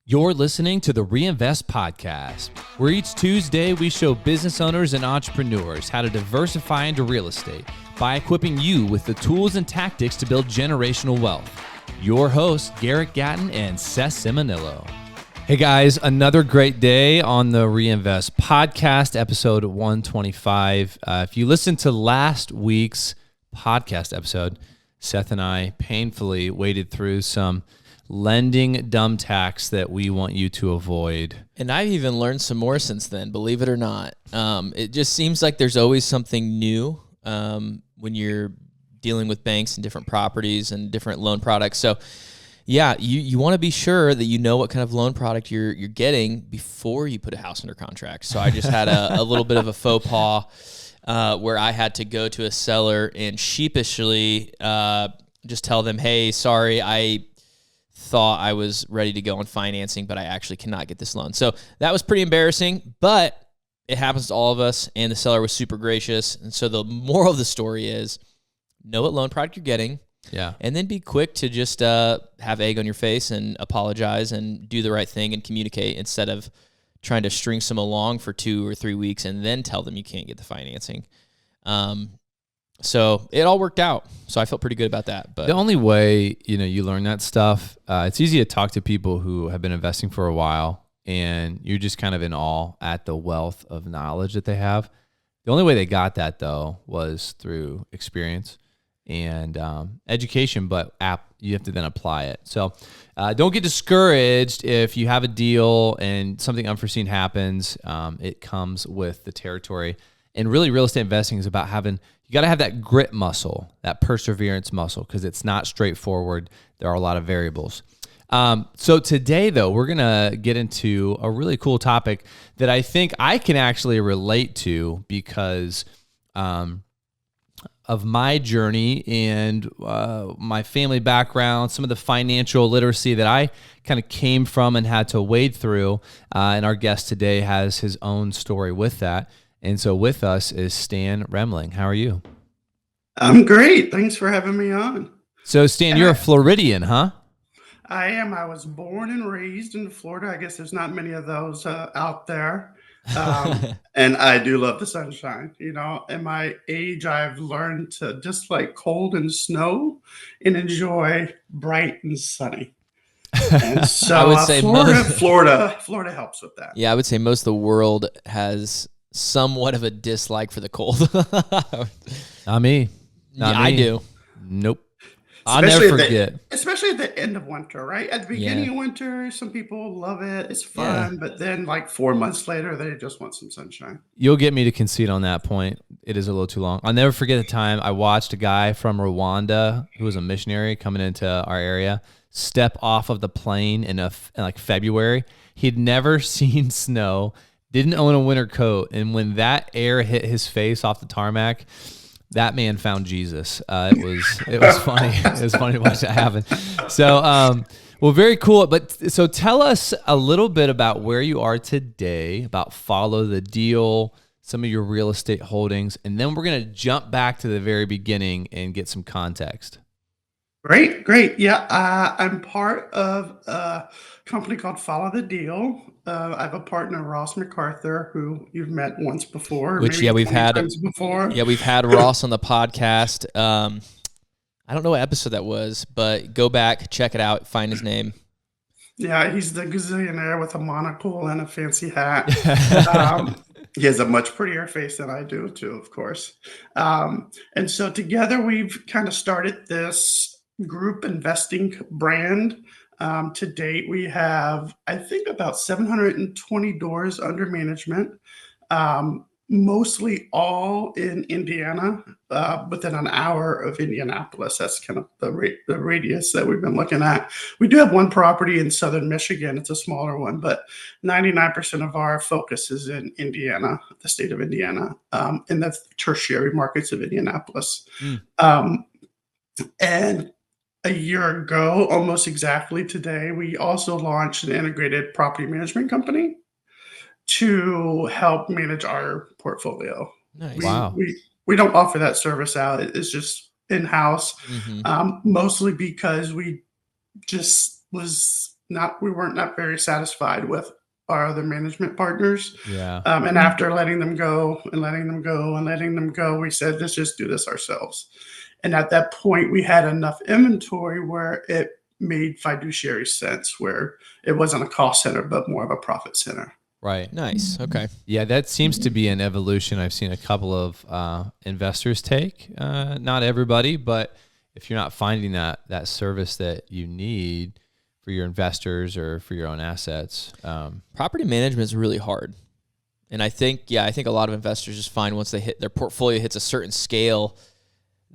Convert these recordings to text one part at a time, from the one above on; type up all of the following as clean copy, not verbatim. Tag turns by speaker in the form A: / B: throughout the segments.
A: You're listening to the Reinvest Podcast, where each Tuesday we show business owners and entrepreneurs how to diversify into real estate by equipping you with the tools and tactics to build generational wealth. Your hosts, Garrett Gatton and Seth Ciminillo. Hey guys, another great day on the Reinvest Podcast, episode 125. If you listened to last week's podcast episode, Seth and I painfully waded through some lending dumb tax that we want you to avoid.
B: And I've even learned some more since then, believe it or not. It just seems like there's always something new when you're dealing with banks and different properties and different loan products. So yeah, you want to be sure that you know what kind of loan product you're getting before you put a house under contract. So I just had a little bit of a faux pas where I had to go to a seller and sheepishly just tell them, hey, sorry, I thought I was ready to go on financing, but I actually cannot get this loan. So that was pretty embarrassing, but it happens to all of us, and the seller was super gracious. And so the moral of the story is know what loan product you're getting, and then be quick to just have egg on your face and apologize and do the right thing and communicate instead of trying to string some along for 2 or 3 weeks and then tell them you can't get the financing. So it all worked out. So I felt pretty good about that. But
A: the only way, you learn that stuff, it's easy to talk to people who have been investing for a while and you're just kind of in awe at the wealth of knowledge that they have. The only way they got that though was through experience and education, but you have to then apply it. So don't get discouraged if you have a deal and something unforeseen happens. It comes with the territory. And really, real estate investing is about you got to have that grit muscle, that perseverance muscle, because it's not straightforward. There are a lot of variables. So today, though, we're going to get into a really cool topic that I think I can actually relate to because of my journey and my family background, some of the financial literacy that I kind of came from and had to wade through. And our guest today has his own story with that. And so with us is Stan Remling. How are you?
C: I'm great. Thanks for having me on.
A: So Stan, you're a Floridian, huh?
C: I am. I was born and raised in Florida. I guess there's not many of those out there. And I do love the sunshine. At my age, I've learned to dislike cold and snow and enjoy bright and sunny. And so
B: I would say
C: Florida helps with that.
B: Yeah, I would say most of the world has somewhat of a dislike for the cold.
A: Not me.
B: I do.
A: Nope. I'll never forget.
C: Especially at the end of winter, right? At the beginning of winter, some people love it. It's fun. But then like 4 months later, they just want some sunshine.
A: You'll get me to concede on that point. It is a little too long. I'll never forget the time I watched a guy from Rwanda who was a missionary coming into our area step off of the plane in like February. He'd never seen snow, didn't own a winter coat. And when that air hit his face off the tarmac, that man found Jesus. It was funny. It was funny to watch that happen. So, well, very cool. But so tell us a little bit about where you are today, about Follow the Deal, some of your real estate holdings, and then we're going to jump back to the very beginning and get some context.
C: Great. Yeah, I'm part of a company called Follow the Deal. I have a partner, Ross MacArthur, who you've met once before.
B: We've had
C: before.
B: Yeah, we've had Ross on the podcast. I don't know what episode that was, but go back, check it out, find his name.
C: Yeah, he's the gazillionaire with a monocle and a fancy hat. He has a much prettier face than I do, too, of course. And so together we've kind of started this group investing brand. To date, we have, I think, about 720 doors under management, mostly all in Indiana, within an hour of Indianapolis. That's kind of the radius that we've been looking at. We do have one property in southern Michigan. It's a smaller one, but 99% of our focus is in Indiana, the state of Indiana, in the tertiary markets of Indianapolis. And a year ago, almost exactly today, we also launched an integrated property management company to help manage our portfolio.
B: Nice.
A: Wow.
C: We don't offer that service out. It's just in-house, mostly because we just was we weren't not very satisfied with our other management partners.
A: Yeah.
C: And after letting them go and letting them go and letting them go, we said, let's just do this ourselves. And at that point, we had enough inventory where it made fiduciary sense, where it wasn't a cost center, but more of a profit center.
A: Right.
B: Nice. Okay.
A: Yeah, that seems to be an evolution I've seen a couple of investors take. Not everybody, but if you're not finding that service that you need for your investors or for your own assets.
B: Property management is really hard. And I think a lot of investors just find once their portfolio hits a certain scale,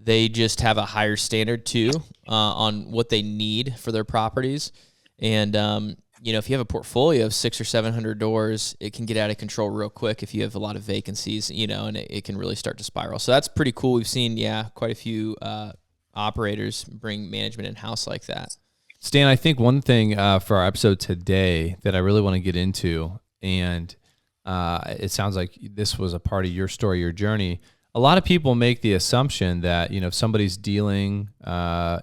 B: they just have a higher standard too on what they need for their properties. And, if you have a portfolio of 600 or 700 doors, it can get out of control real quick if you have a lot of vacancies, and it can really start to spiral. So that's pretty cool. We've seen, quite a few operators bring management in-house like that.
A: Stan, I think one thing for our episode today that I really want to get into, and it sounds like this was a part of your story, your journey. A lot of people make the assumption that, if somebody's dealing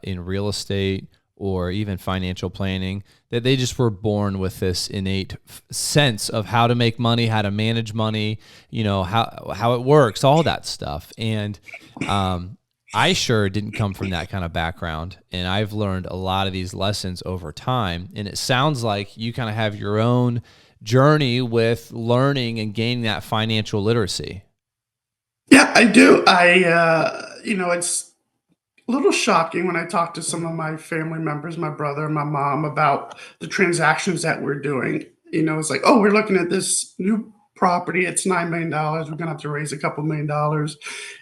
A: in real estate or even financial planning, that they just were born with this innate sense of how to make money, how to manage money, how it works, all that stuff. And I sure didn't come from that kind of background, and I've learned a lot of these lessons over time. And it sounds like you kind of have your own journey with learning and gaining that financial literacy.
C: Yeah, I do. It's a little shocking when I talk to some of my family members, my brother and my mom, about the transactions that we're doing. It's like, oh, we're looking at this new property. It's $9 million. We're going to have to raise a couple $1,000,000.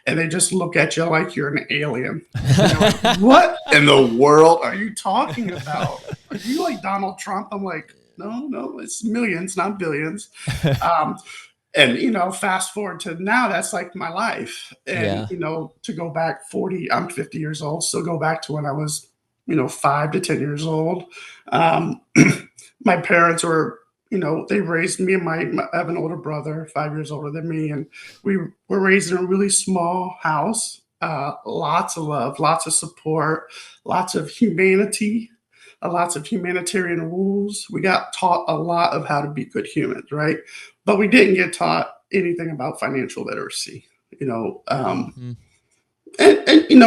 C: And they just look at you like you're an alien. Like, what in the world are you talking about? Are you like Donald Trump? I'm like, no, it's millions, not billions. And, fast forward to now, that's like my life. And, to go back I'm 50 years old. So go back to when I was, 5 to 10 years old. My parents were, they raised me and I have an older brother, 5 years older than me. And we were raised in a really small house, lots of love, lots of support, lots of humanity, lots of humanitarian rules. We got taught a lot of how to be good humans, right? But we didn't get taught anything about financial literacy, and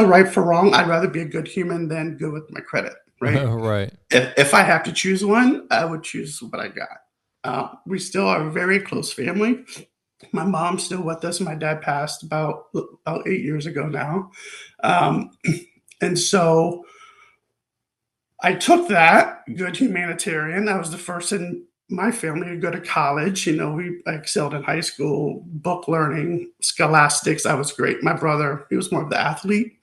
C: right for wrong, I'd rather be a good human than good with my credit, right?
A: Right.
C: If I have to choose one, I would choose what I got. We still are a very close family. My mom's still with us. My dad passed about 8 years ago now. And so I took that good humanitarian. I was the first in my family to go to college. I excelled in high school, book learning, scholastics. I was great. My brother, he was more of the athlete.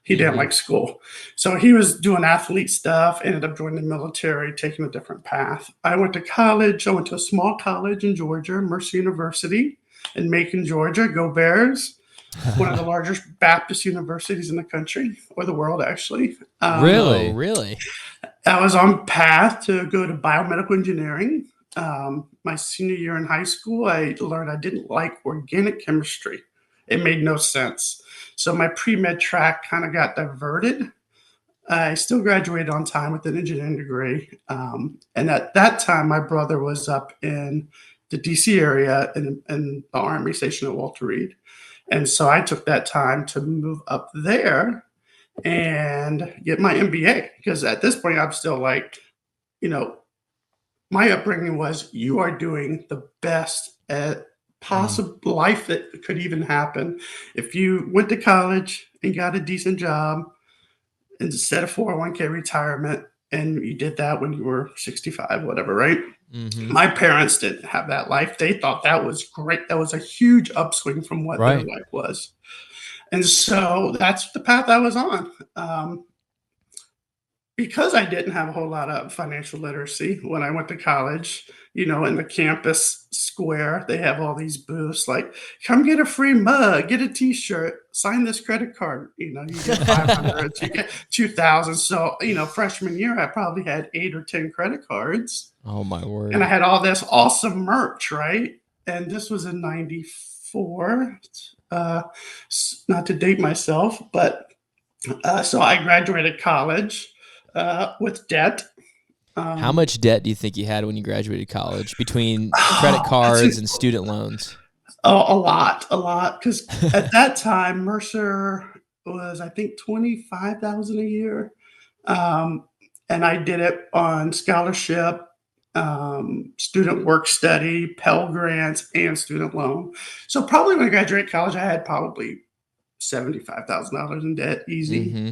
C: He didn't like school. So he was doing athlete stuff, ended up joining the military, taking a different path. I went to college. I went to a small college in Georgia, Mercer University in Macon, Georgia. Go Bears. One of the largest Baptist universities in the country, or the world, actually.
A: Really?
B: Oh, really?
C: I was on path to go to biomedical engineering. My senior year in high school, I learned I didn't like organic chemistry. It made no sense. So my pre-med track kind of got diverted. I still graduated on time with an engineering degree. And at that time, my brother was up in the DC area in the Army station at Walter Reed. And so I took that time to move up there and get my MBA, because at this point I'm still like, my upbringing was, you are doing the best at possible life that could even happen. If you went to college and got a decent job instead of 401k retirement, and you did that when you were 65, whatever, right?
B: Mm-hmm.
C: My parents didn't have that life. They thought that was great. That was a huge upswing from what their life was. And so that's the path I was on. Because I didn't have a whole lot of financial literacy when I went to college, in the campus square, they have all these booths like, come get a free mug, get a t-shirt, sign this credit card. You get 500, you get 2,000. So, freshman year, I probably had 8 or 10 credit cards.
B: Oh, my word.
C: And I had all this awesome merch, right? And this was in 94. Not to date myself, but so I graduated college with debt.
B: How much debt do you think you had when you graduated college between credit cards and student loans?
C: Oh, a lot. Because at that time, Mercer was, I think, 25,000 a year, um, and I did it on scholarship, student work study, Pell grants, and student loan. So probably when I graduated college, I had probably $75,000 in debt, easy.
B: Mm-hmm.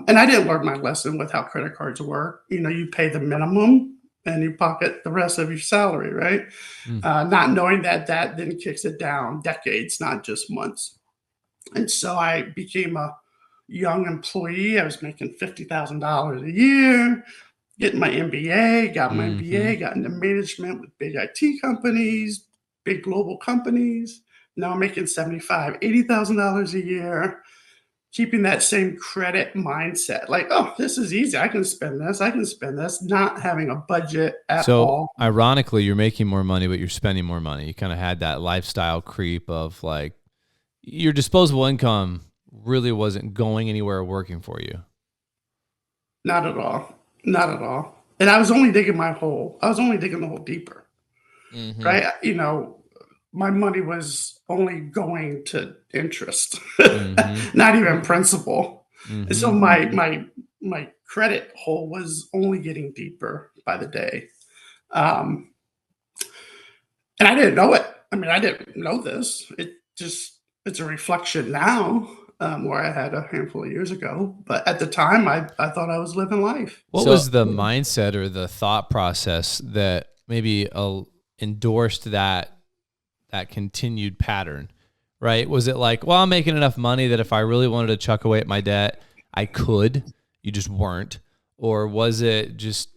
C: And I didn't learn my lesson with how credit cards work. You pay the minimum and you pocket the rest of your salary, right? Not knowing that then kicks it down decades, not just months. And so I became a young employee. I was making $50,000 a year, getting my MBA, got my MBA, got into management with big IT companies, big global companies. Now I'm making $75,000, $80,000 a year, keeping that same credit mindset. Like, oh, this is easy. I can spend this, not having a budget at all.
A: So ironically, you're making more money, but you're spending more money. You kind of had that lifestyle creep of like your disposable income really wasn't going anywhere or working for you.
C: Not at all. Not at all. And I was only digging the hole deeper, right? My money was only going to interest, not even principal. And so my credit hole was only getting deeper by the day. And I didn't know it. I mean, I didn't know this. It's a reflection now, where I had a handful of years ago. But at the time, I thought I was living life.
A: What was the mindset or the thought process that maybe endorsed that continued pattern, right? Was it like, well, I'm making enough money that if I really wanted to chuck away at my debt, I could, you just weren't? Or was it just,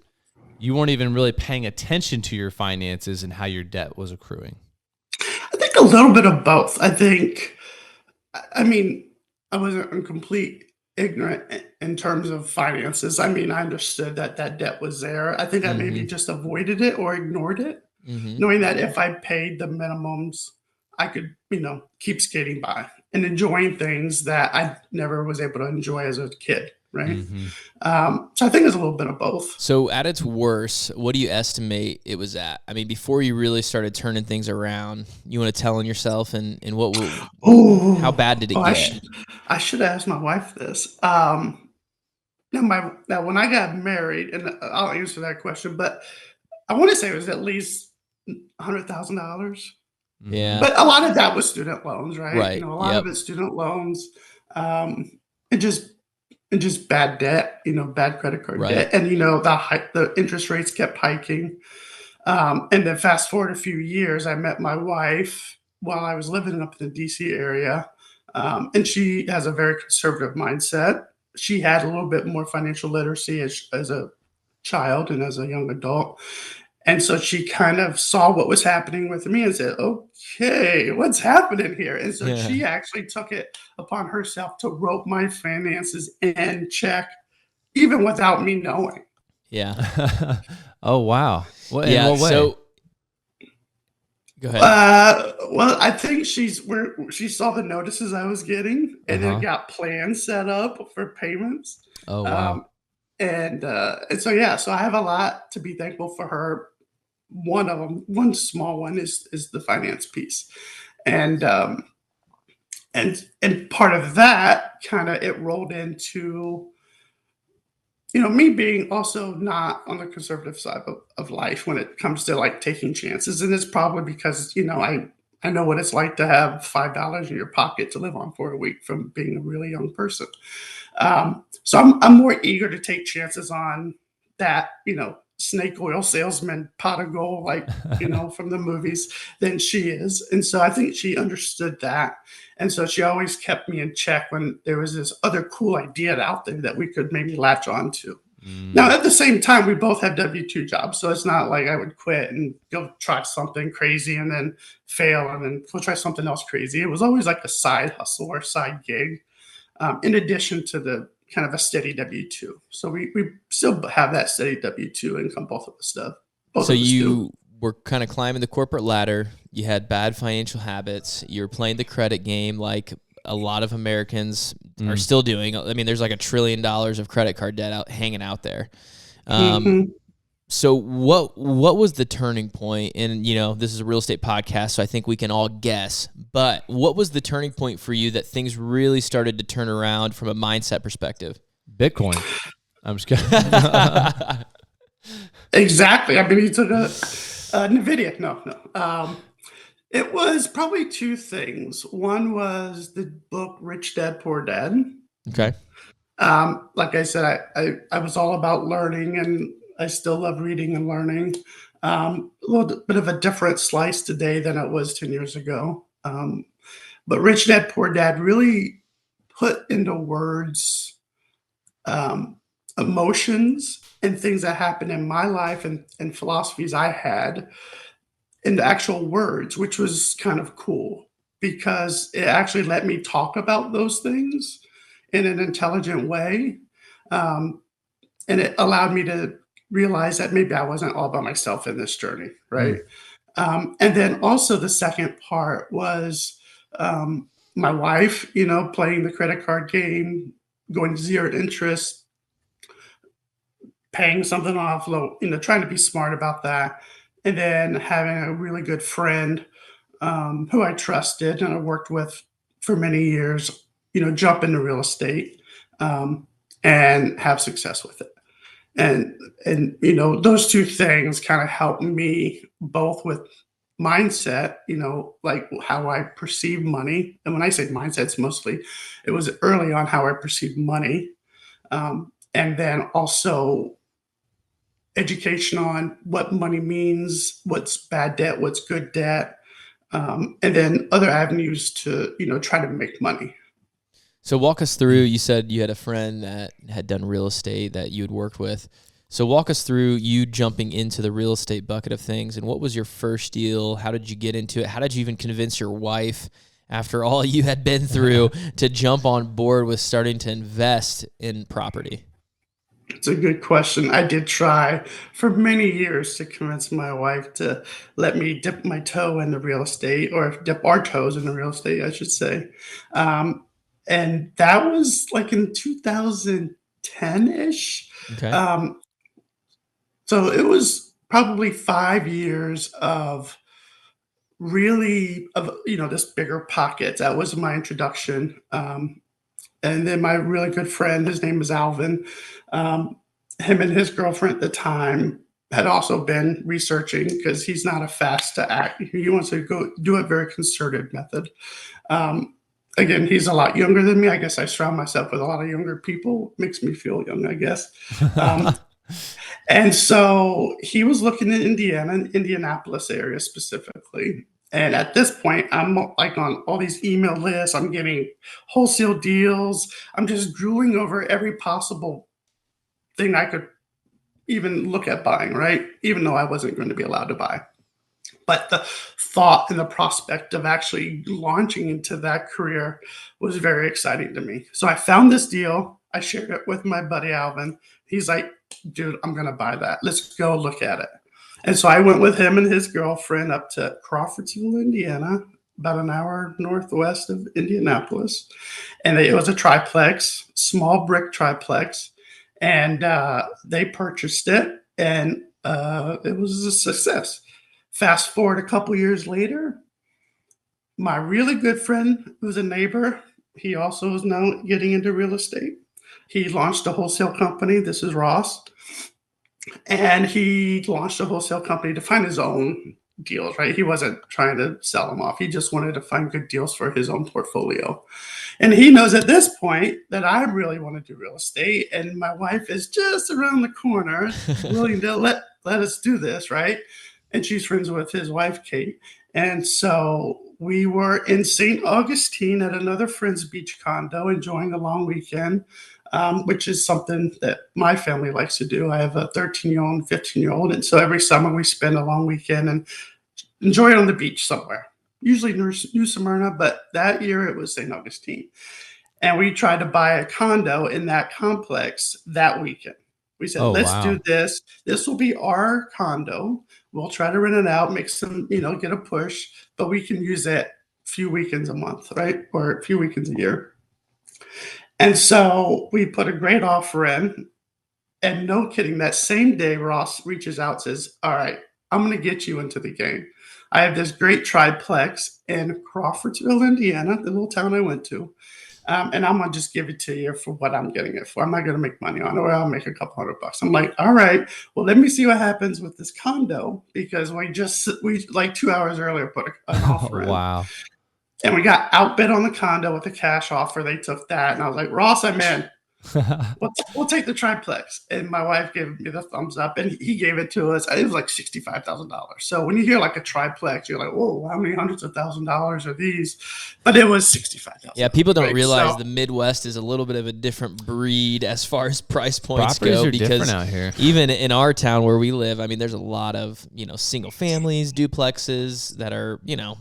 A: you weren't even really paying attention to your finances and how your debt was accruing?
C: I think a little bit of both. I wasn't in complete ignorant in terms of finances. I understood that debt was there. I think I maybe just avoided it or ignored it. Knowing that if I paid the minimums, I could, keep skating by and enjoying things that I never was able to enjoy as a kid, right? So I think it's a little bit of both.
B: So at its worst, what do you estimate it was at? I mean, before you really started turning things around, you want to tell on yourself and how bad did it get?
C: I should ask my wife this. Now when I got married, and I'll answer that question, but I want to say it was at least $100,000.
B: Yeah.
C: But a lot of that was student loans, right?
B: Right.
C: A lot of it's student loans, and just bad debt, bad credit card debt. And, the interest rates kept hiking. And then fast forward a few years, I met my wife while I was living up in the DC area. And she has a very conservative mindset. She had a little bit more financial literacy as a child and as a young adult. And so she kind of saw what was happening with me and said, okay, what's happening here? And so she actually took it upon herself to rope my finances in check, even without me knowing.
B: Yeah.
A: Oh, wow. What way?
B: So go ahead.
C: Well, I think she saw the notices I was getting and then got plans set up for payments.
A: Oh, wow.
C: And so I have a lot to be thankful for her. One of them, one small one is the finance piece. And part of that kind of it rolled into, me being also not on the conservative side of life when it comes to like taking chances. And it's probably because, I know what it's like to have $5 in your pocket to live on for a week from being a really young person. So I'm more eager to take chances on that, snake oil salesman pot of gold, like, from the movies than she is. And so I think she understood that. And so she always kept me in check when there was this other cool idea out there that we could maybe latch on to. Now, at the same time, we both have W-2 jobs. So it's not like I would quit and go try something crazy and then fail and then go try something else crazy. It was always like a side hustle or side gig, in addition to the kind of a steady W-2. So we still have that steady W-2 income, both of us do.
B: So you were kind of climbing the corporate ladder. You had bad financial habits. You were playing the credit game like a lot of Americans are still doing. I mean, there's like $1 trillion of credit card debt hanging out there.
C: Mhm.
B: So what was the turning point? And this is a real estate podcast, so I think we can all guess. But what was the turning point for you that things really started to turn around from a mindset perspective?
A: Bitcoin. I'm just kidding.
C: Exactly. I mean, he took a NVIDIA. No, no. It was probably two things. One was the book Rich Dad Poor Dad.
B: Okay.
C: Like I said, I was all about learning, and I still love reading and learning. A little bit of a different slice today than it was 10 years ago. But Rich Dad Poor Dad really put into words um, emotions and things that happened in my life and philosophies I had into actual words, which was kind of cool because it actually let me talk about those things in an intelligent way. Um, and it allowed me to realize that maybe I wasn't all by myself in this journey, right?
A: Mm.
C: And then also the second part was my wife, playing the credit card game, going to zero interest, paying something off, trying to be smart about that. And then having a really good friend who I trusted and I worked with for many years, jump into real estate um, and have success with it. And those two things kind of helped me both with mindset, like how I perceive money. And when I say mindset, it's mostly it was early on how I perceived money, and then also education on what money means, what's bad debt, what's good debt, and then other avenues to try to make money.
B: So walk us through, you said you had a friend that had done real estate that you had worked with. So walk us through you jumping into the real estate bucket of things, and what was your first deal? How did you get into it? How did you even convince your wife, after all you had been through, to jump on board with starting to invest in property?
C: It's a good question. I did try for many years to convince my wife to let me dip my toe into real estate, or dip our toes into real estate, I should say. Um, and that was like in 2010 ish.
B: Okay.
C: Um, so it was probably 5 years of really of this bigger pockets. That was my introduction. And then my really good friend, his name is Alvin. Um, Him and his girlfriend at the time had also been researching because he's not a fast to act. He wants to go do a very concerted method. Um, Again, he's a lot younger than me. I guess I surround myself with a lot of younger people. Makes me feel young, I guess. Um, and so he was looking at Indiana, Indianapolis area specifically. And at this point, I'm like on all these email lists. I'm getting wholesale deals. I'm just drooling over every possible thing I could even look at buying, right? Even though I wasn't going to be allowed to buy. But the thought and the prospect of actually launching into that career was very exciting to me. So I found this deal. I shared it with my buddy Alvin. He's like, dude, I'm going to buy that. Let's go look at it. And so I went with him and his girlfriend up to Crawfordsville, Indiana, about an hour northwest of Indianapolis. And it was a triplex, small brick triplex. And they purchased it, and it was a success. Fast forward a couple years later, my really good friend, who's a neighbor, he also is now getting into real estate. He launched a wholesale company. This is Ross. And he launched a wholesale company to find his own deals, right? He wasn't trying to sell them off. He just wanted to find good deals for his own portfolio. And he knows at this point that I really want to do real estate, and my wife is just around the corner, willing to let us do this, right? And she's friends with his wife, Kate. And so we were in St. Augustine at another friend's beach condo, enjoying a long weekend, which is something that my family likes to do. I have a 13-year-old and 15-year-old. And so every summer we spend a long weekend and enjoy it on the beach somewhere, usually New Smyrna, but that year it was St. Augustine. And we tried to buy a condo in that complex that weekend. We said, let's do this. This will be our condo. We'll try to rent it out, make some, get a push, but we can use it a few weekends a month, right? Or a few weekends a year. And so we put a great offer in, And no kidding, that same day, Ross reaches out, says, all right, I'm going to get you into the game. I have this great triplex in Crawfordsville, Indiana, the little town I went to. And I'm going to just give it to you for what I'm getting it for. I'm not going to make money on it, or I'll make a couple $100. I'm like, all right, well, let me see what happens with this condo, because we like 2 hours earlier put an offer in.
A: Wow.
C: And we got outbid on the condo with a cash offer. They took that. And I was like, Ross, I'm in. We'll take the triplex. And my wife gave me the thumbs up, and he gave it to us. It was like $65,000. So when you hear like a triplex, you're like, whoa, how many hundreds of $1,000s are these? But it was $65,000.
B: Yeah, people don't realize the Midwest is a little bit of a different breed as far as price points go.
A: Properties are
B: because
A: different out here.
B: even in our town where we live, I mean, there's a lot of, single families, duplexes that are, $40,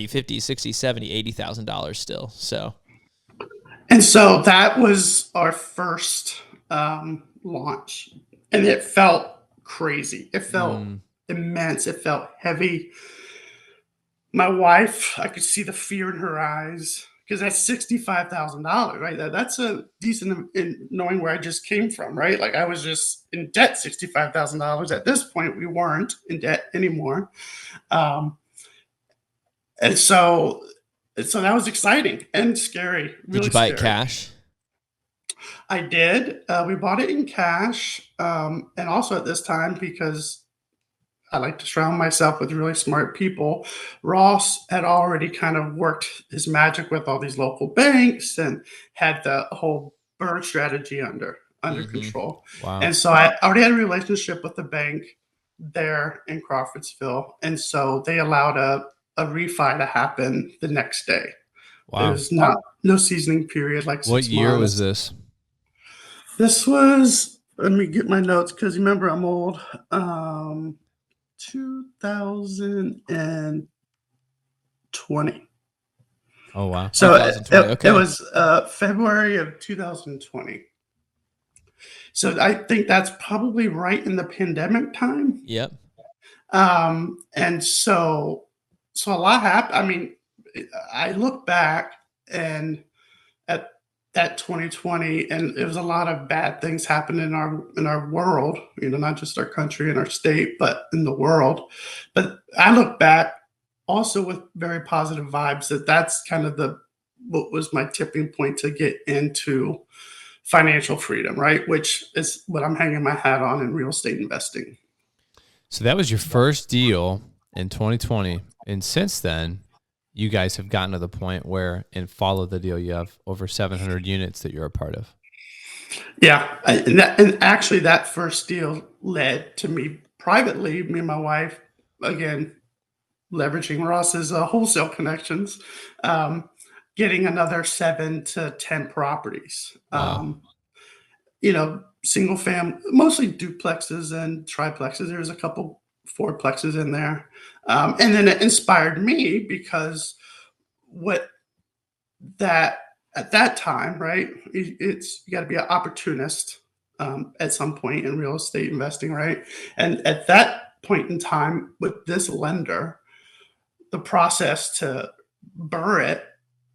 B: $50, $60, $70, $80,000 still. So.
C: And so that was our first launch, and it felt crazy. It felt immense. It felt heavy. My wife, I could see the fear in her eyes, because that's $65,000, right? That's a decent in knowing where I just came from, right? Like I was just in debt $65,000. At this point, we weren't in debt anymore. And so that was exciting and scary. Really
B: Did you buy
C: scary.
B: it cash?
C: I did. We bought it in cash. And also at this time, because I like to surround myself with really smart people, Ross had already kind of worked his magic with all these local banks and had the whole burn strategy under control.
A: Wow.
C: And so I already had a relationship with the bank there in Crawfordsville. And so they allowed a refi to happen the next day.
A: Wow.
C: There's no seasoning period like 6 months.
A: What year was this?
C: This was, let me get my notes, because remember I'm old. 2020.
A: Oh, wow.
C: So
B: okay.
C: it was February of 2020. So I think that's probably right in the pandemic time.
B: Yep.
C: And so a lot happened. I mean, I look back and at that 2020, and it was a lot of bad things happening in our world, not just our country and our state, but in the world. But I look back also with very positive vibes, that's kind of what was my tipping point to get into financial freedom, right? Which is what I'm hanging my hat on in real estate investing.
A: So that was your first deal in 2020. And since then, you guys have gotten to the point where, and follow the deal, you have over 700 units that you're a part of.
C: Yeah. And actually that first deal led to me privately, me and my wife, again, leveraging Ross's wholesale connections, getting another 7 to 10 properties.
A: Wow.
C: Single family, mostly duplexes and triplexes. There's a couple fourplexes in there. And then it inspired me, because at that time, right, you got to be an opportunist at some point in real estate investing, right? And at that point in time with this lender, the process to burr it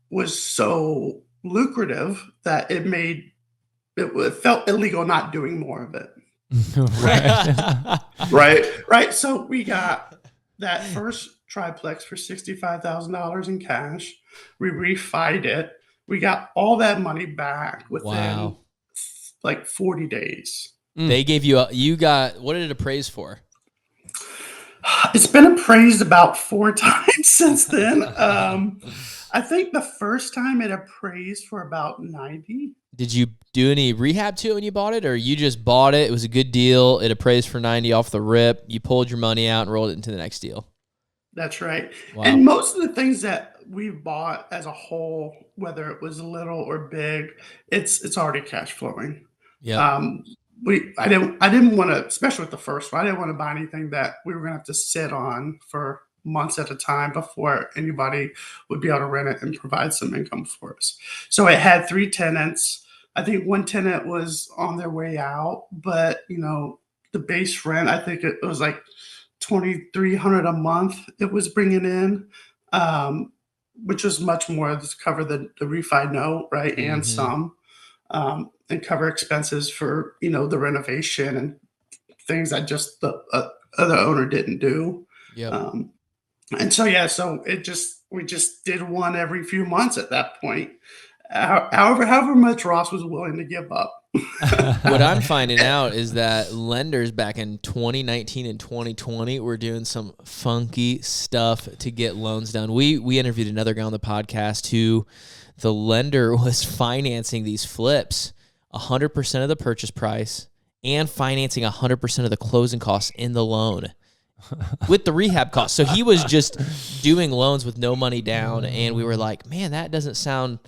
C: was so lucrative that it felt illegal not doing more of it. Right. So we got that first triplex for $65,000 in cash. We refied it. We got all that money back within like 40 days.
B: They gave you what did it appraise for?
C: It's been appraised about 4 times since then. I think the first time it appraised for about 90.
B: Did you do any rehab to it when you bought it, or you just bought it? It was a good deal. It appraised for 90 off the rip. You pulled your money out and rolled it into the next deal.
C: That's right.
B: Wow.
C: And most of the things that we've bought as a whole, whether it was little or big, it's already cash flowing.
B: Yeah.
C: I didn't want to, especially with the first one, I didn't want to buy anything that we were going to have to sit on for months at a time before anybody would be able to rent it and provide some income for us. So it had 3 tenants. I think one tenant was on their way out, but the base rent, I think it was like $2,300 a month it was bringing in, which was much more to cover the refi note, right? And some. and cover expenses for, the renovation and things that just the other owner didn't do.
B: Yep.
C: And so, yeah, so we just did one every few months at that point. However much Ross was willing to give up.
B: What I'm finding out is that lenders back in 2019 and 2020 were doing some funky stuff to get loans done. We interviewed another guy on the podcast who the lender was financing these flips 100% of the purchase price and financing 100% of the closing costs in the loan with the rehab costs. So he was just doing loans with no money down, and we were like, man, that doesn't sound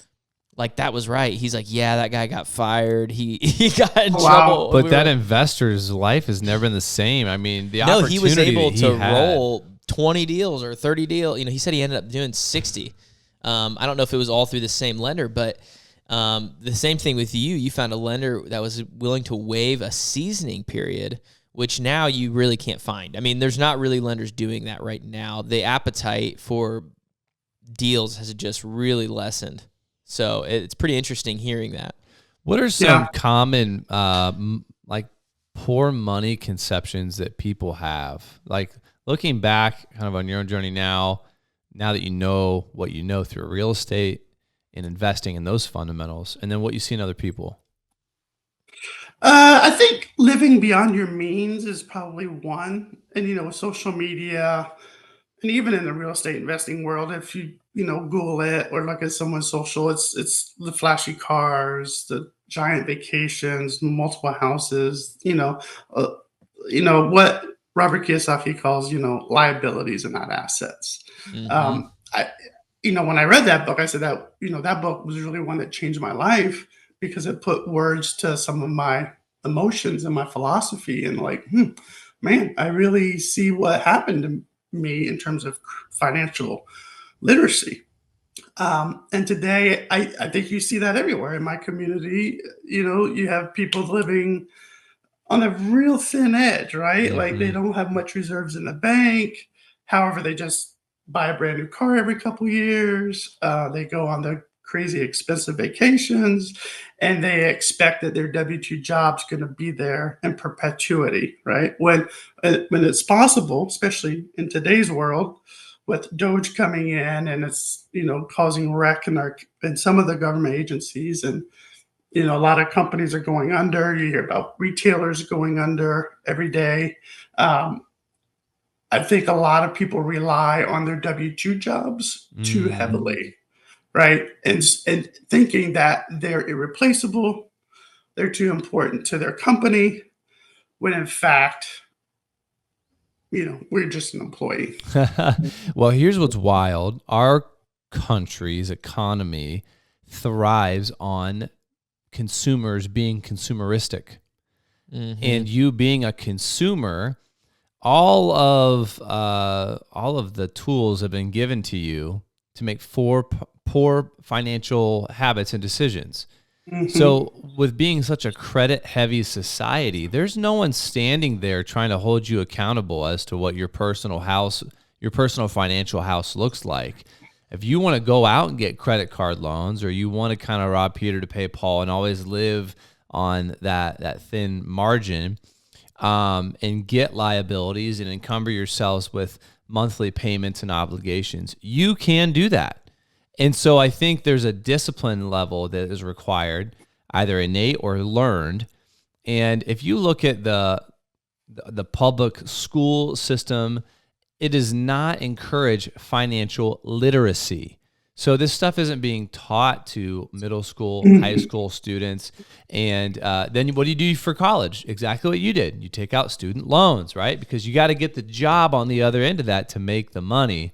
B: like that was right. He's like, yeah, that guy got fired. He got in trouble.
A: But that investor's life has never been the same. I mean, the opportunity
B: he was able to
A: had.
B: roll 20 deals or 30 deals. He said he ended up doing 60. I don't know if it was all through the same lender, but the same thing with you. You found a lender that was willing to waive a seasoning period, which now you really can't find. I mean, there's not really lenders doing that right now. The appetite for deals has just really lessened. So it's pretty interesting hearing that.
A: What are some common, like poor money conceptions that people have? Like looking back kind of on your own journey now that you know what you know through real estate and investing in those fundamentals, and then what you see in other people.
C: I think living beyond your means is probably one. And, with social media and even in the real estate investing world, if you, Google it or look at someone's social, it's the flashy cars, the giant vacations, multiple houses, what Robert Kiyosaki calls, liabilities and not assets.
B: Mm-hmm.
C: When I read that book, I said that, that book was really one that changed my life because it put words to some of my emotions and my philosophy, and like, man, I really see what happened to me in terms of financial literacy. And today, I think you see that everywhere in my community. You have people living on a real thin edge, right?
A: Mm-hmm.
C: Like they don't have much reserves in the bank. However, they just buy a brand new car every couple years. They go on the crazy expensive vacations, and they expect that their W-2 job's going to be there in perpetuity, right? When it's possible, especially in today's world, with Doge coming in and it's causing wreck in some of the government agencies, and a lot of companies are going under. You hear about retailers going under every day. I think a lot of people rely on their W-2 jobs too heavily, right? And thinking that they're irreplaceable, they're too important to their company, when in fact, we're just an employee.
A: Well, here's what's wild. Our country's economy thrives on consumers being consumeristic. Mm-hmm. And you being a consumer, all of the tools have been given to you to make poor financial habits and decisions. Mm-hmm. So with being such a credit-heavy society, there's no one standing there trying to hold you accountable as to what your personal financial house looks like. If you want to go out and get credit card loans, or you want to kind of rob Peter to pay Paul and always live on that thin margin, and get liabilities and encumber yourselves with monthly payments and obligations, you can do that. And so I think there's a discipline level that is required, either innate or learned. And if you look at the public school system, it does not encourage financial literacy. So this stuff isn't being taught to middle school, high school students. And then what do you do for college? Exactly what you did. You take out student loans, right? Because you got to get the job on the other end of that to make the money.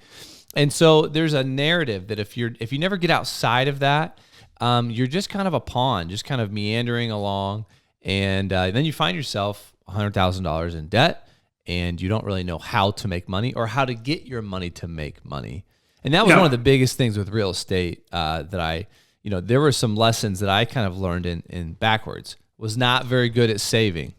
A: And so there's a narrative that if you never get outside of that, you're just kind of a pawn, just kind of meandering along. And then you find yourself $100,000 in debt, and you don't really know how to make money or how to get your money to make money. And that was one of the biggest things with real estate that there were some lessons that I kind of learned in backwards. Was not very good at saving.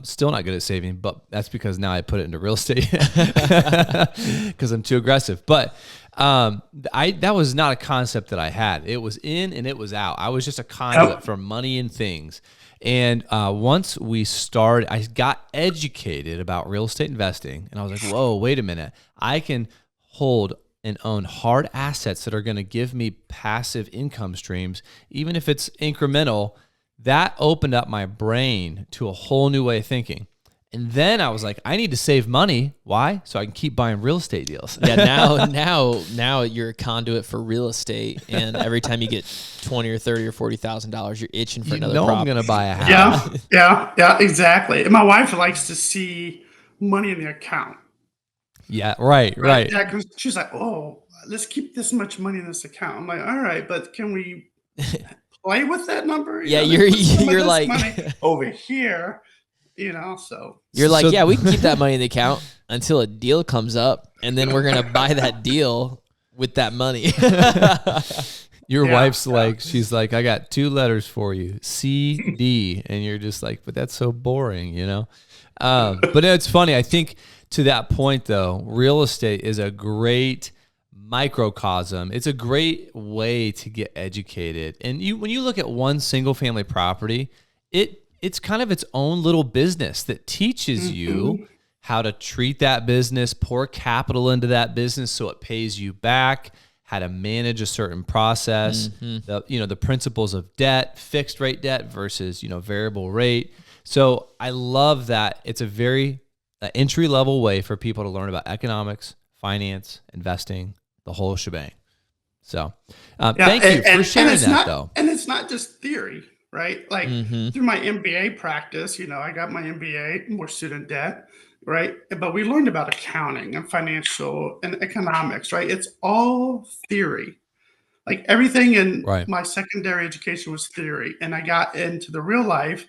A: Still not good at saving, but that's because now I put it into real estate because I'm too aggressive. But that was not a concept that I had. It was in and it was out. I was just a conduit for money and things. And once I got educated about real estate investing, and I was like, whoa, wait a minute. I can hold and own hard assets that are going to give me passive income streams, even if it's incremental. That opened up my brain to a whole new way of thinking. And then I was like, I need to save money. Why? So I can keep buying real estate deals.
B: Yeah, now you're a conduit for real estate, and every time you get $20,000 or $30,000 or $40,000, you're itching for another property.
A: I'm going to buy a house.
C: Yeah, exactly. And my wife likes to see money in the account.
A: Yeah, right.
C: Yeah, 'cause she's like, oh, let's keep this much money in this account. I'm like, all right, but can we play with that number?
B: Yeah, you're like
C: money over here, so
B: you're like, yeah, we can keep that money in the account until a deal comes up, and then we're gonna buy that deal with that money.
A: Your wife's like, she's like, I got 2 letters for you, CD, and you're just like, but that's so boring, But it's funny. I think to that point though, real estate is a great microcosm. It's a great way to get educated. And when you look at one single family property, it's kind of its own little business that teaches you how to treat that business, pour capital into that business so it pays you back, how to manage a certain process, the principles of debt, fixed rate debt versus, variable rate. So I love that it's a very entry level way for people to learn about economics, finance, investing, the whole shebang. So thank you for sharing that, though.
C: And it's not just theory, right? Like through my MBA practice, I got my MBA, more student debt, right? But we learned about accounting and financial and economics, right? It's all theory. Like everything in my secondary education was theory. And I got into the real life,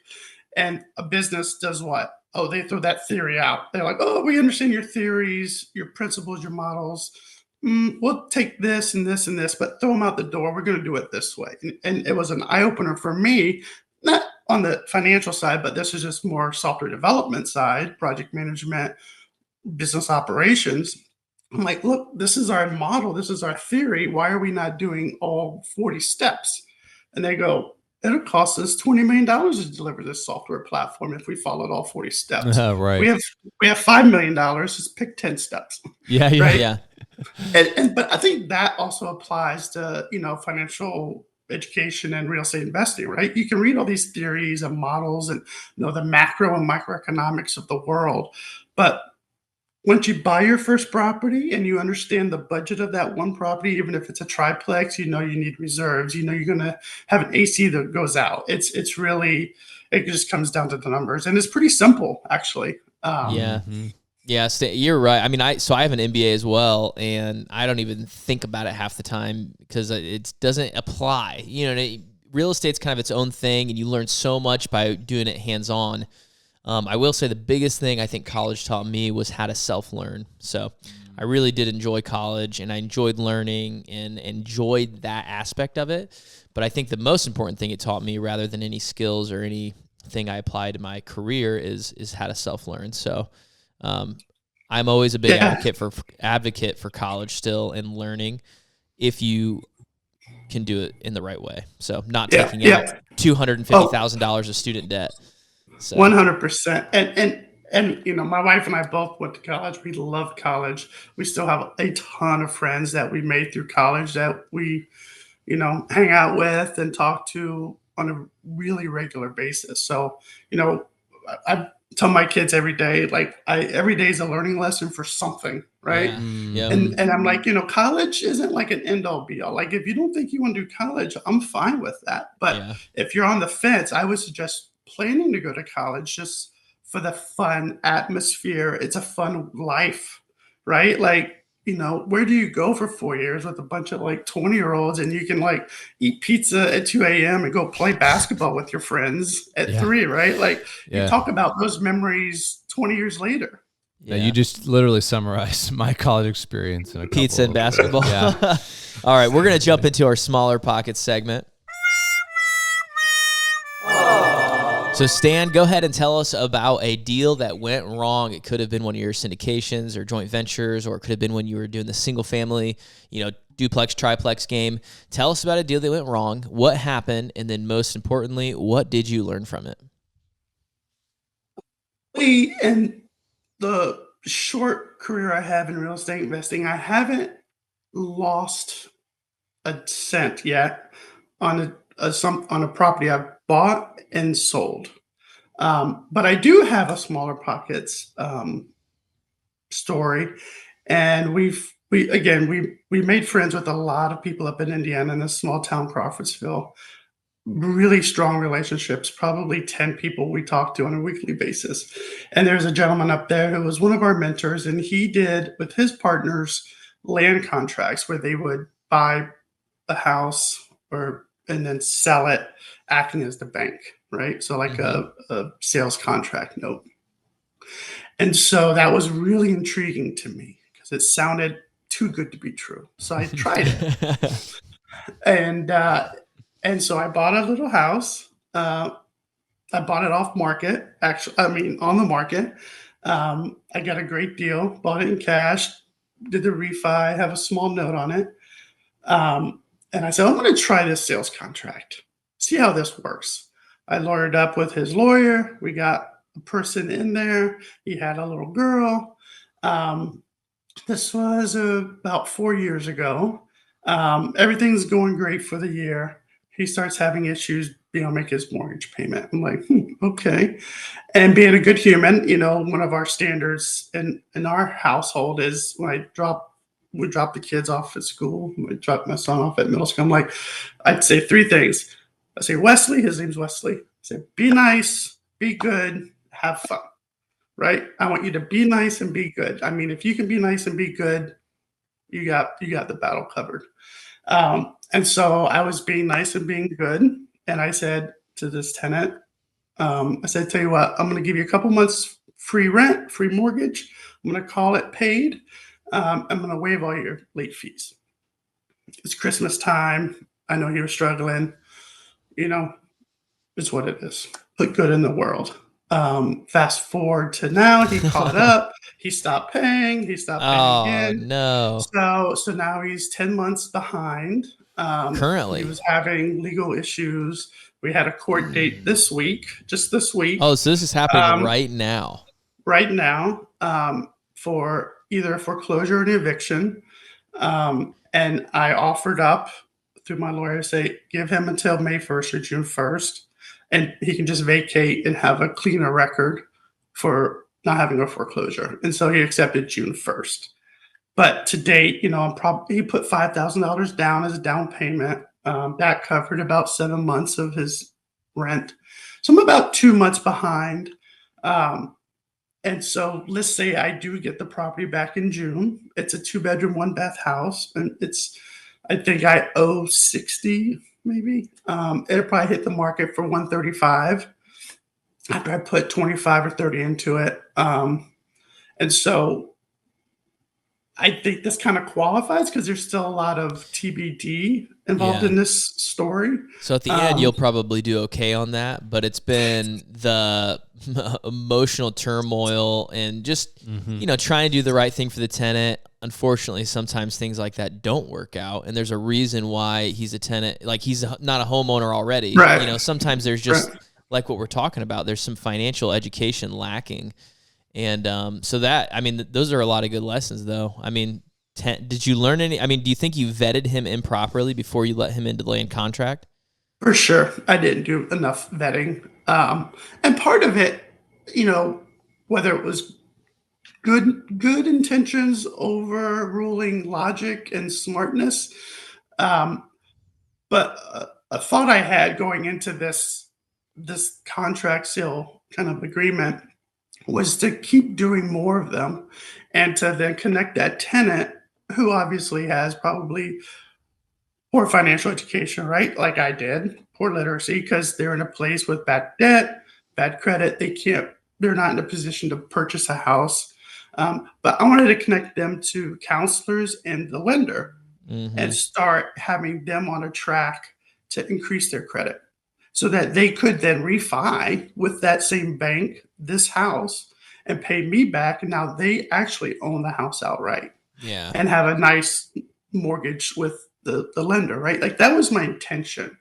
C: and a business does what? Oh, they throw that theory out. They're like, oh, we understand your theories, your principles, your models. We'll take this and this and this, but throw them out the door. We're going to do it this way. And it was an eye-opener for me, not on the financial side, but this is just more software development side, project management, business operations. I'm like, look, this is our model. This is our theory. Why are we not doing all 40 steps? And they go, it'll cost us $20 million to deliver this software platform if we followed all 40 steps.
A: Right.
C: We have $5 million. Just pick 10 steps.
A: Yeah.
C: But I think that also applies to, financial education and real estate investing, right? You can read all these theories and models and the macro and microeconomics of the world. But once you buy your first property and you understand the budget of that one property, even if it's a triplex, you need reserves, you're going to have an AC that goes out. It's really, it just comes down to the numbers, and it's pretty simple actually.
B: Yeah, you're right. I mean, I have an MBA as well, and I don't even think about it half the time because it doesn't apply. Real estate's kind of its own thing, and you learn so much by doing it hands-on. I will say the biggest thing I think college taught me was how to self-learn. So I really did enjoy college, and I enjoyed learning and enjoyed that aspect of it. But I think the most important thing it taught me, rather than any skills or anything I applied to my career, is how to self-learn. So I'm always a big advocate for college still and learning if you can do it in the right way. So not taking out $250,000 of student debt. So.
C: 100%. And my wife and I both went to college. We love college. We still have a ton of friends that we made through college that we, hang out with and talk to on a really regular basis. So, I tell my kids every day, every day is a learning lesson for something, right?
B: Yeah.
C: And I'm like, college isn't like an end all be all. Like, if you don't think you want to do college, I'm fine with that. But if you're on the fence, I would suggest planning to go to college just for the fun atmosphere. It's a fun life, right? Where do you go for 4 years with a bunch of 20-year-olds and you can eat pizza at 2 a.m. and go play basketball with your friends at 3, right? You talk about those memories 20 years later.
A: Yeah, you just literally summarized my college experience in a
B: pizza and basketball.
A: Yeah.
B: All right, we're going to jump into our smaller pockets segment. So Stan, go ahead and tell us about a deal that went wrong. It could have been one of your syndications or joint ventures, or it could have been when you were doing the single family, duplex, triplex game. Tell us about a deal that went wrong, what happened, and then most importantly, what did you learn from it?
C: In the short career I have in real estate investing, I haven't lost a cent yet on a property I've bought and sold. But I do have a smaller pockets story, and we made friends with a lot of people up in Indiana in this small town, Crawfordsville. Really strong relationships, probably 10 people we talk to on a weekly basis. And there's a gentleman up there who was one of our mentors, and he did with his partners land contracts where they would buy a house and then sell it, acting as the bank, right? So like a sales contract note. And so that was really intriguing to me because it sounded too good to be true. So I tried it. And so I bought a little house. I bought it off market, on the market. I got a great deal, bought it in cash, did the refi, have a small note on it. And I said, I'm going to try this sales contract, see how this works. I lawyered up with his lawyer. We got a person in there. He had a little girl. This was about 4 years ago. Everything's going great for the year. He starts having issues, make his mortgage payment. I'm like, okay. And being a good human, one of our standards in our household is when we drop the kids off at school, we drop my son off at middle school. I'd say three things. I say, Wesley, his name's Wesley. I say, be nice, be good, have fun, right? I want you to be nice and be good. I mean, if you can be nice and be good, you got the battle covered. And so I was being nice and being good. And I said to this tenant, tell you what, I'm going to give you a couple months free rent, free mortgage. I'm going to call it paid. I'm going to waive all your late fees. It's Christmas time. I know he was struggling. It's what it is. Put good in the world. Fast forward to now, he caught up. He stopped paying. He stopped paying again.
B: No.
C: So now he's 10 months behind.
B: Currently,
C: he was having legal issues. We had a court date just this week.
B: Oh, so this is happening right now.
C: Right now, for either a foreclosure or an eviction. And I offered up through my lawyer, say, give him until May 1st or June 1st. And he can just vacate and have a cleaner record for not having a foreclosure. And so he accepted June 1st. But to date, he put $5,000 down as a down payment. That covered about 7 months of his rent. So I'm about 2 months behind. And so let's say I do get the property back in June. It's a 2-bedroom, 1-bath house. And I think I owe 60 maybe. It'll probably hit the market for 135 after I put 25 or 30 into it. And so I think this kind of qualifies because there's still a lot of TBD involved in this story.
B: So at the end, you'll probably do okay on that, but it's been the emotional turmoil and just, trying to do the right thing for the tenant. Unfortunately, sometimes things like that don't work out, and there's a reason why he's a tenant. Like, he's not a homeowner already.
C: Right.
B: Sometimes there's just, like what we're talking about, there's some financial education lacking. And so those are a lot of good lessons, though. I mean, did you learn any? I mean, do you think you vetted him improperly before you let him into the land contract?
C: For sure. I didn't do enough vetting. And part of it, whether it was good intentions overruling logic and smartness. But a thought I had going into this contract sale kind of agreement was to keep doing more of them and to then connect that tenant who obviously has probably poor financial education, right? Like I did, poor literacy, because they're in a place with bad debt, bad credit. They're not in a position to purchase a house. But I wanted to connect them to counselors and the lender and start having them on a track to increase their credit. so that they could then refi with that same bank this house and pay me back. And now they actually own the house outright
B: Yeah.
C: and have a nice mortgage with the lender, right? Like that was my intention.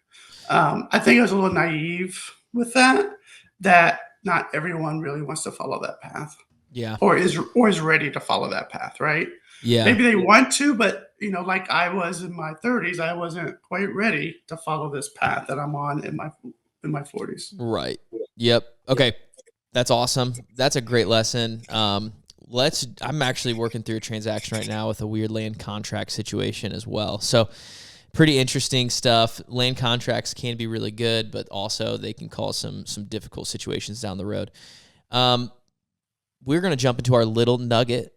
C: I think I was a little naive with that not everyone really wants to follow that path
B: Yeah.
C: or is ready to follow that path, right?
B: Yeah.
C: Maybe they want to, but like I was in my 30s, I wasn't quite ready to follow this path that I'm on in my 40s.
B: Right. Yep. Okay. That's awesome. That's a great lesson. I'm actually working through a transaction right now with a weird land contract situation as well. So pretty interesting stuff. Land contracts can be really good, but also they can cause some difficult situations down the road. We're going to jump into our little nugget.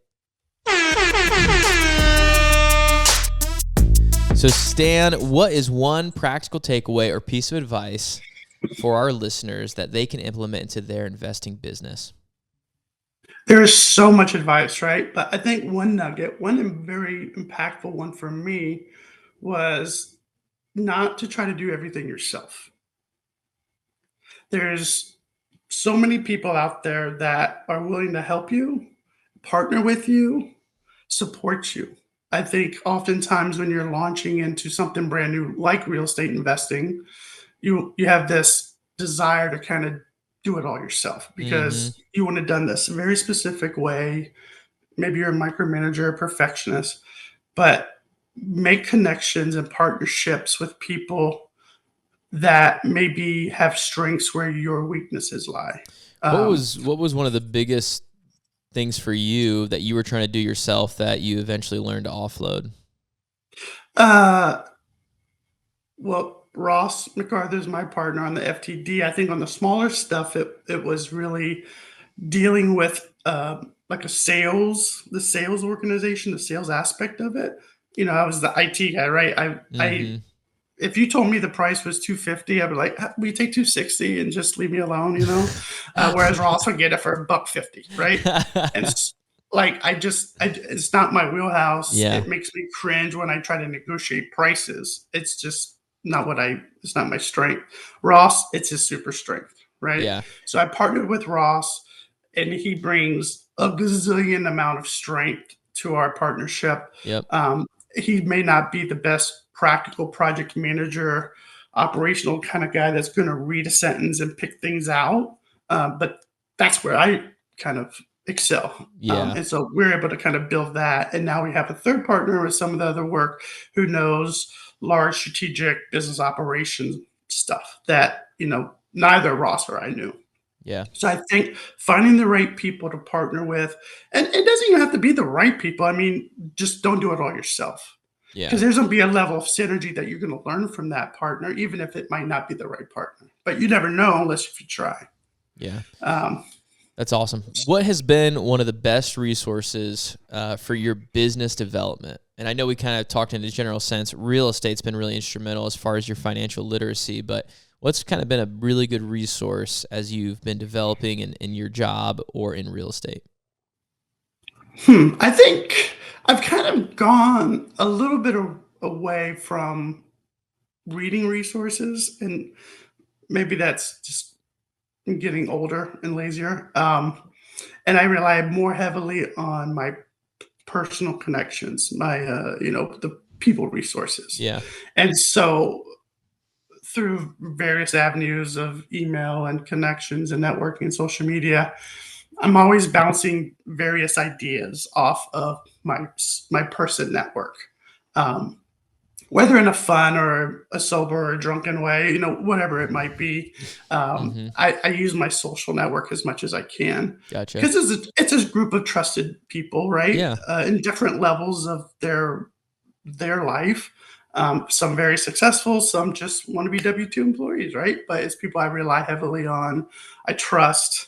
B: So Stan, what is one practical takeaway or piece of advice for our listeners that they can implement into their investing business?
C: There is so much advice, right? But I think one nugget, one very impactful one for me was not to try to do everything yourself. There's so many people out there that are willing to help you, partner with you, support you. I think oftentimes when you're launching into something brand new like real estate investing, you have this desire to kind of do it all yourself
B: Mm-hmm.
C: because you want it done this very specific way. Maybe you're a micromanager, a perfectionist, but make connections and partnerships with people that maybe have strengths where your weaknesses lie.
B: What was one of the biggest things for you that you were trying to do yourself that you eventually learned to offload?
C: Uh, well, Ross MacArthur's my partner on the FTD. I think on the smaller stuff, it was really dealing with like the sales organization, the sales aspect of it. I was the IT guy, right? I
B: Mm-hmm.
C: if you told me the price was 250, I'd be like, we take 260 and just leave me alone. Whereas Ross would get it for a buck 50, right? And like it's not my wheelhouse.
B: Yeah.
C: It makes me cringe when I try to negotiate prices. It's just not it's not my strength. Ross, it's his super strength, right?
B: Yeah.
C: So I partnered with Ross, and he brings a gazillion amount of strength to our partnership.
B: Yep.
C: He may not be the best practical project manager, operational kind of guy that's going to read a sentence and pick things out, but that's where I kind of excel.
B: Yeah.
C: And so we're able to kind of build that. And now we have a third partner with some of the other work who knows large strategic business operations stuff that, neither Ross or I knew.
B: Yeah.
C: So I think finding the right people to partner with, and it doesn't even have to be the right people. I mean, just don't do it all yourself.
B: Yeah.
C: Because there's going to be a level of synergy that you're going to learn from that partner, even if it might not be the right partner. But you never know unless if you try.
B: Yeah.
C: Um,
B: That's awesome. What has been one of the best resources for your business development? And I know we kind of talked in a general sense. Real estate's been really instrumental as far as your financial literacy, but what's kind of been a really good resource as you've been developing in your job or in real estate?
C: I think I've kind of gone a little bit away from reading resources, and maybe that's just getting older and lazier. And I rely more heavily on my personal connections, my the people resources.
B: Yeah.
C: And so through various avenues of email and connections and networking and social media, I'm always bouncing various ideas off of my person network, um, whether in a fun or a sober or a drunken way, whatever it might be.
B: Mm-hmm.
C: I use my social network as much as I can
B: Gotcha.
C: because it's a group of trusted people, right?
B: Yeah.
C: In different levels of their life. Some very successful, some just want to be W-2 employees, right? But it's people I rely heavily on, I trust,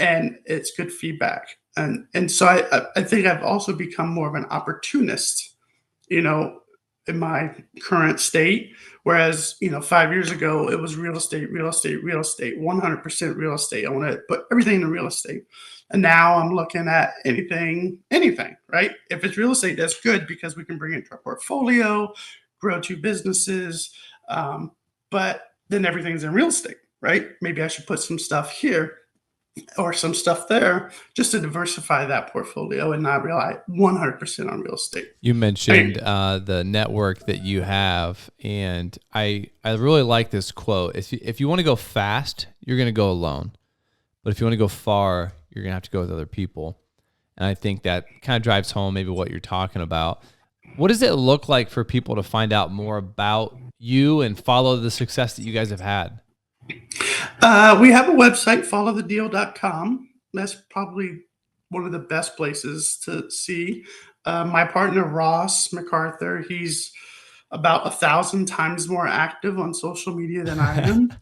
C: and it's good feedback. And so I think I've also become more of an opportunist, in my current state. Whereas, 5 years ago, it was real estate, 100% real estate. I want to put everything in real estate. And now I'm looking at anything, right? If it's real estate, that's good because we can bring it to our portfolio, grow two businesses. But then everything's in real estate, right? Maybe I should put some stuff here or some stuff there just to diversify that portfolio and not rely 100% on real estate.
A: You mentioned the network that you have, and I really like this quote. If you want to go fast, you're going to go alone. But if you want to go far, you're going to have to go with other people. And I think that kind of drives home maybe what you're talking about. What does it look like for people to find out more about you and follow the success that you guys have had?
C: We have a website, followthedeal.com. That's probably one of the best places to see. My partner, Ross MacArthur, he's about 1,000 times more active on social media than I am.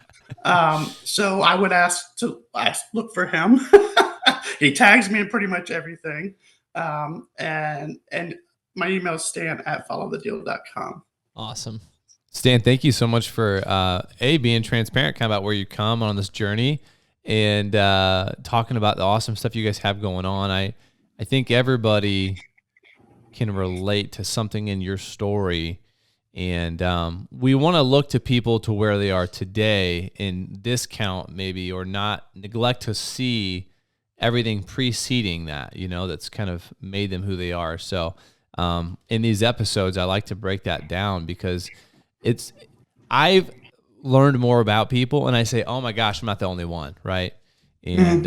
C: So I would look for him. He tags me in pretty much everything. And my email is stan@followthedeal.com.
B: Awesome.
A: Stan, thank you so much for being transparent kind of about where you come on this journey and talking about the awesome stuff you guys have going on. I think everybody can relate to something in your story, and we want to look to people to where they are today and discount maybe or not neglect to see everything preceding that, that's kind of made them who they are. So in these episodes, I like to break that down because I've learned more about people and I say, oh my gosh, I'm not the only one. Right. And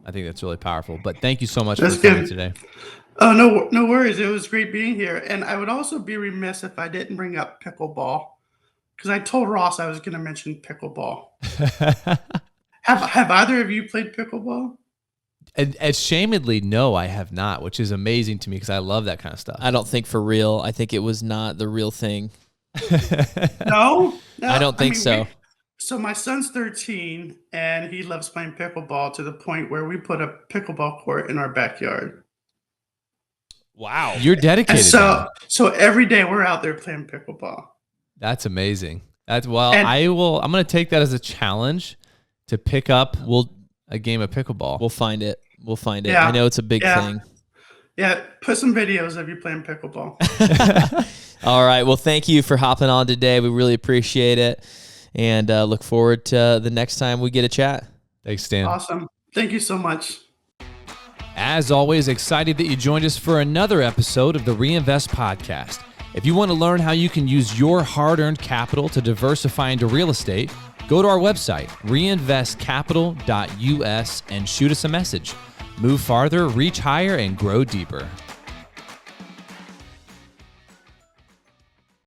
A: I think that's really powerful, but thank you so much for coming today.
C: Oh, no worries. It was great being here. And I would also be remiss if I didn't bring up pickleball, because I told Ross I was going to mention pickleball. Have either of you played pickleball?
A: Ashamedly, no, I have not, which is amazing to me because I love that kind of stuff.
B: I don't think for real. I think it was not the real thing.
C: No,
B: I don't think so.
C: So my son's 13 and he loves playing pickleball to the point where we put a pickleball court in our backyard.
B: Wow.
A: You're dedicated.
C: And so every day we're out there playing pickleball.
A: That's amazing. I'm going to take that as a challenge to pick up a game of pickleball.
B: We'll find it. Yeah. I know it's a big thing.
C: Yeah, put some videos of you playing pickleball.
B: All right. Well, thank you for hopping on today. We really appreciate it, and look forward to the next time we get a chat.
A: Thanks, Stan.
C: Awesome. Thank you so much.
A: As always, excited that you joined us for another episode of the Reinvest Podcast. If you want to learn how you can use your hard-earned capital to diversify into real estate, go to our website, reinvestcapital.us, and shoot us a message. Move farther, reach higher, and grow deeper.